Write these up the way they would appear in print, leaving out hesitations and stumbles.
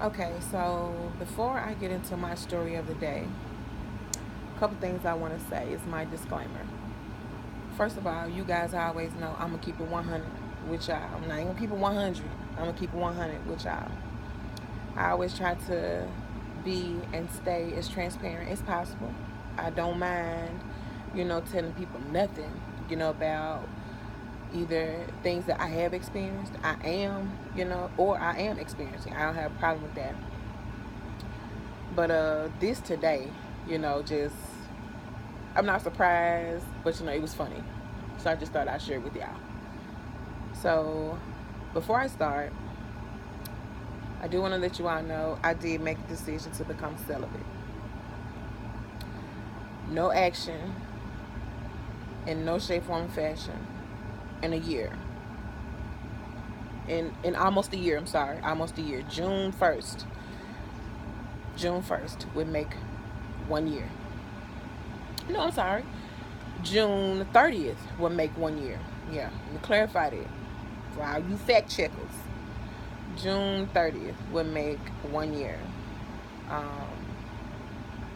Okay, so before I get into my story of the day, a couple things I want to say is my disclaimer. First of all, you guys always know I'm gonna keep it 100 with y'all. I'm not even gonna keep it 100. I'm gonna keep it 100 with y'all. I always try to be and stay as transparent as possible. I don't mind, telling people nothing, about either things that I have experienced, I am, or I am experiencing. I don't have a problem with that. But this today, just I'm not surprised, but it was funny. So I just thought I'd share it with y'all. So before I start, I do want to let you all know I did make a decision to become celibate. No action in no shape, form, or fashion in a year. In almost a year, I'm sorry, almost a year. June 1st would make 1 year. No, I'm sorry. June 30th would make 1 year. Yeah, let me clarify that. For all you fact checkers, June 30th would make 1 year um,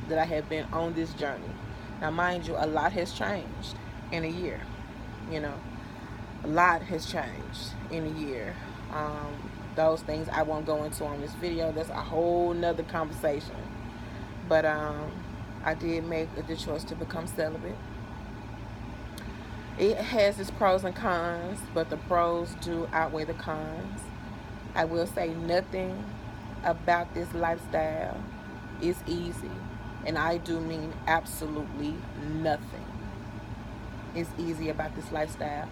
that I have been on this journey. Now, mind you, a lot has changed in a year. You know, a lot has changed in a year. Those things I won't go into on this video. That's a whole nother conversation. But I did make the choice to become celibate. It has its pros and cons, but the pros do outweigh the cons. I will say nothing about this lifestyle is easy, and I do mean absolutely nothing is easy about this lifestyle,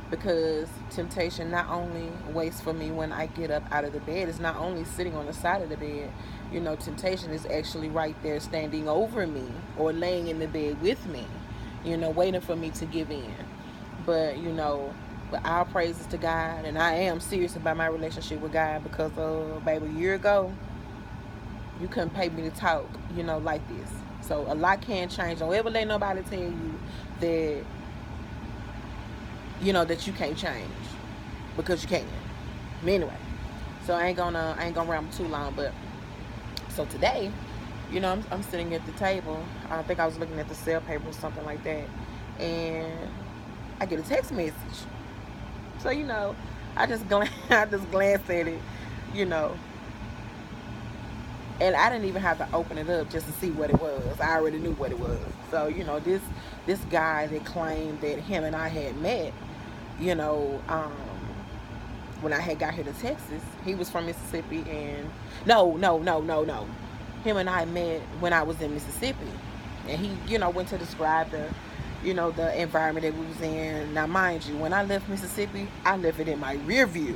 because temptation not only waits for me when I get up out of the bed, it's not only sitting on the side of the bed. Temptation is actually right there standing over me or laying in the bed with me, waiting for me to give in. But, but our praises to God, and I am serious about my relationship with God, because, baby, a year ago, you couldn't pay me to talk, like this. So a lot can change. Don't ever let nobody tell you that, that you can't change, because you can. Anyway, so I ain't gonna ramble too long. But so today, I'm sitting at the table. I think I was looking at the sale paper or something like that, and I get a text message. So I just I just glanced at it, you know, and I didn't even have to open it up just to see what it was. I already knew what it was. So this guy that claimed that him and I had met, you know, um, when I had got here to Texas, he was from Mississippi, and no. Him and I met when I was in Mississippi, and he, went to describe the environment that we was in. Now, mind you, when I left Mississippi, I left it in my rear view.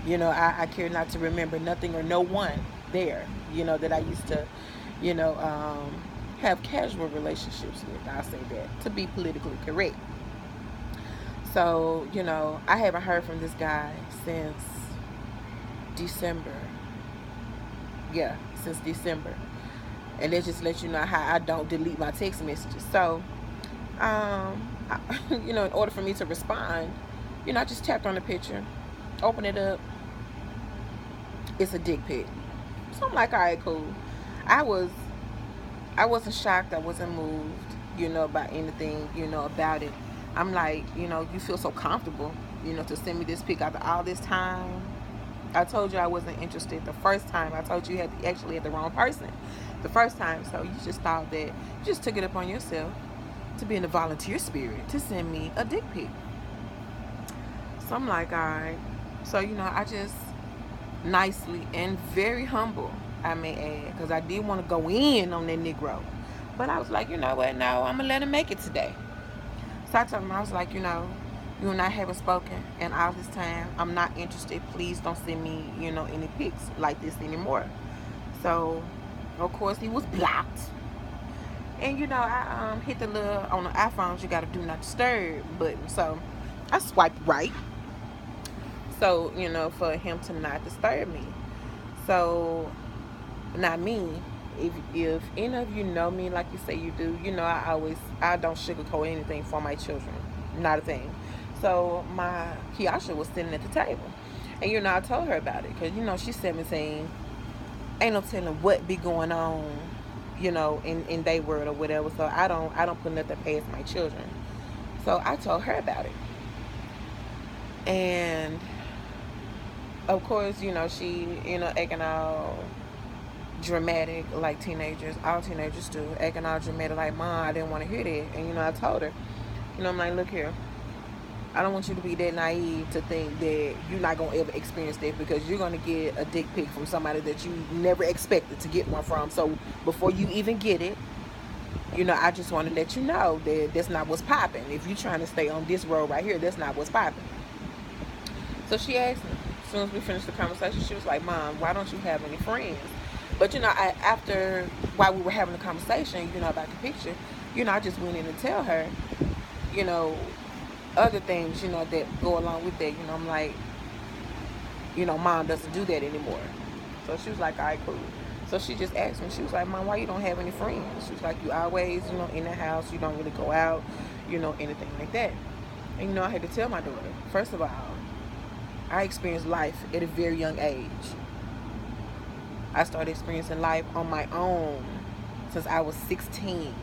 I care not to remember nothing or no one there, that I used to, you know, um, have casual relationships with. I'll say that, to be politically correct. So, I haven't heard from this guy since December. Yeah, since December. And that just lets you know how I don't delete my text messages. So, in order for me to respond, I just tapped on the picture, open it up. It's a dick pic. So I'm like, all right, cool. I was, I wasn't shocked. I wasn't moved, by anything, about it. I'm like, you feel so comfortable, to send me this pic after all this time. I told you I wasn't interested the first time. I told you actually had the wrong person the first time. So you just thought that you just took it upon yourself to be in the volunteer spirit to send me a dick pic. So I'm like, all right. So, I just nicely and very humble, I may add, because I did want to go in on that Negro. But I was like, you know what? No, I'm going to let him make it today. So I told him, I was like, you and I haven't spoken in all this time. I'm not interested. Please don't send me, any pics like this anymore. So, of course, he was blocked. And, I hit the little, on the iPhones, you got to do not disturb button. So, I swiped right. So, for him to not disturb me. So, not me. If any of you know me like you say you do, I don't sugarcoat anything for my children. Not a thing. So my Kiasha was sitting at the table, and I told her about it, because she's 17. ain't no telling what be going on, you know, in their world or whatever. So I don't put nothing past my children. So I told her about it. And of course, you know, she, acting all dramatic like teenagers, all teenagers do, acting all dramatic like, Mom, I didn't want to hear that. And, I told her, I'm like, look here, I don't want you to be that naive to think that you're not going to ever experience that, because you're going to get a dick pic from somebody that you never expected to get one from. So before you even get it, I just want to let you know that that's not what's popping. If you're trying to stay on this road right here, that's not what's popping. So she asked me, as soon as we finished the conversation, she was like, Mom, why don't you have any friends? But, while we were having the conversation, about the picture, I just went in and tell her, you know, other things, that go along with that. I'm like, Mom doesn't do that anymore. So she was like, all right, cool. So she just asked me, she was like, Mom, why you don't have any friends? She was like, you always, in the house, you don't really go out, anything like that. And, I had to tell my daughter, first of all, I experienced life at a very young age. I started experiencing life on my own since I was 16.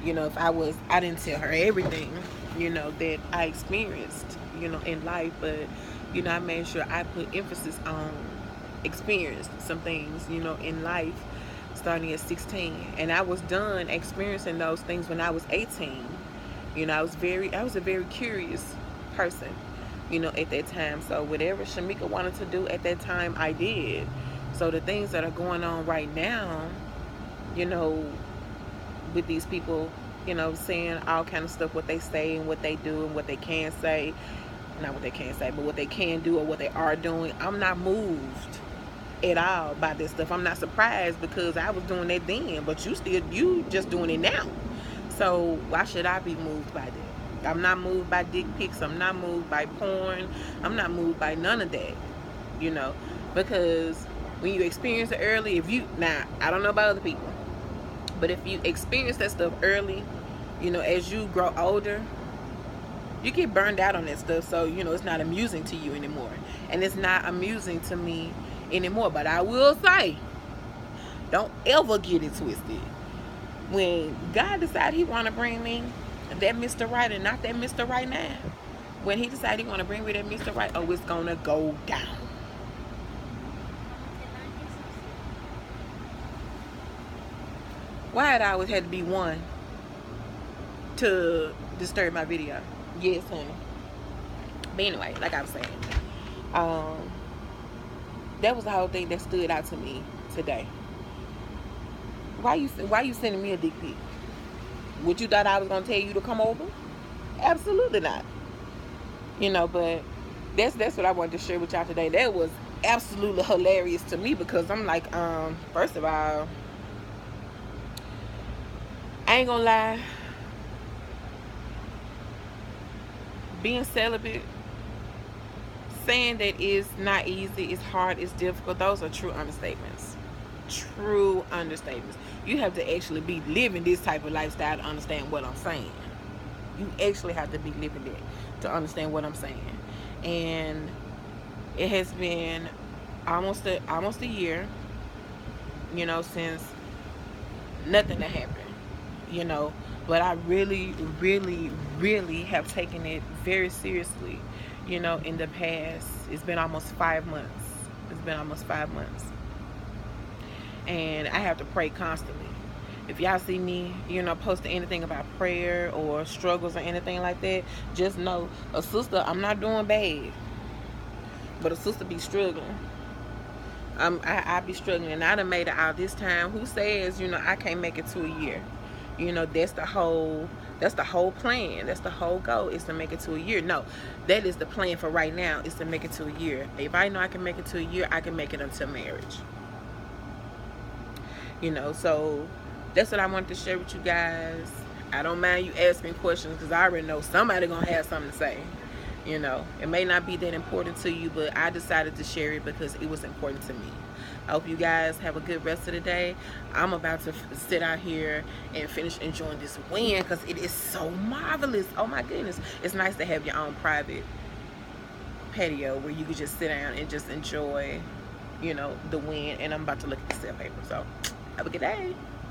I didn't tell her everything, that I experienced, in life, but, I made sure I put emphasis on experienced some things, in life starting at 16. And I was done experiencing those things when I was 18. I was a very curious person, at that time. So whatever Shamika wanted to do at that time, I did. So the things that are going on right now, with these people, saying all kind of stuff, what they say and what they do and what they can say, not what they can't say, but what they can do or what they are doing, I'm not moved at all by this stuff. I'm not surprised, because I was doing that then, but you just doing it now. So why should I be moved by that? I'm not moved by dick pics. I'm not moved by porn. I'm not moved by none of that, because when you experience it early, now, I don't know about other people, but if you experience that stuff early, as you grow older, you get burned out on that stuff. So, it's not amusing to you anymore. And it's not amusing to me anymore. But I will say, don't ever get it twisted. When God decided He want to bring me that Mr. Right and not that Mr. Right now, when He decided He want to bring me that Mr. Right, oh, it's going to go down. Why it always had to be one to disturb my video? Yes, honey. But anyway, like I was saying, that was the whole thing that stood out to me today. Why you sending me a dick pic? What, you thought I was gonna tell you to come over? Absolutely not. But that's what I wanted to share with y'all today. That was absolutely hilarious to me, because I'm like, first of all, I ain't gonna lie, being celibate, saying that it's not easy, it's hard, it's difficult, those are true understatements. True understatements. You have to actually be living this type of lifestyle to understand what I'm saying. You actually have to be living it to understand what I'm saying. And it has been almost a year, since nothing had happened. But I really, really, really have taken it very seriously, in the past. It's been almost 5 months. And I have to pray constantly. If y'all see me, posting anything about prayer or struggles or anything like that, just know, a sister, I'm not doing bad, but a sister be struggling. I be struggling, and I done made it out this time. Who says, I can't make it to a year? That's the whole plan. That's the whole goal, is to make it to a year. No, that is the plan for right now, is to make it to a year. If I know I can make it to a year, I can make it until marriage. So that's what I wanted to share with you guys. I don't mind you asking questions, because I already know somebody gonna have something to say. It may not be that important to you, but I decided to share it because it was important to me. I hope you guys have a good rest of the day. I'm about to sit out here and finish enjoying this win, because it is so marvelous. Oh my goodness. It's nice to have your own private patio where you can just sit down and just enjoy you know, the win. And I'm about to look at the sale paper. So have a good day.